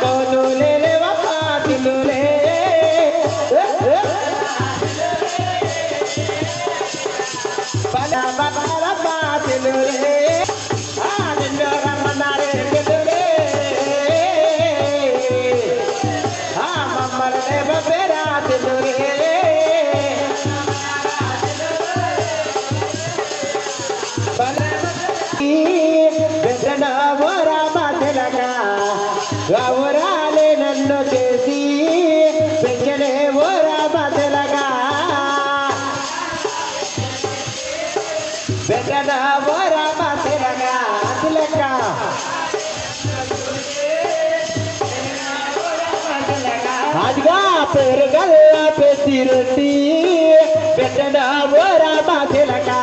కోలులే పాతిలులే పాతిలులే నిన్ను రమ్మన్నారే మమ్మల్ని పేరాతిలులే గౌరాలే నన్ను చేసి పెంచలే ఓరా బదలగా వెంటన ఓరా బదలగా అదిలక అదిగా పేరు గల్లా పెట్టి రొట్టి వెంటన ఓరా బదలగా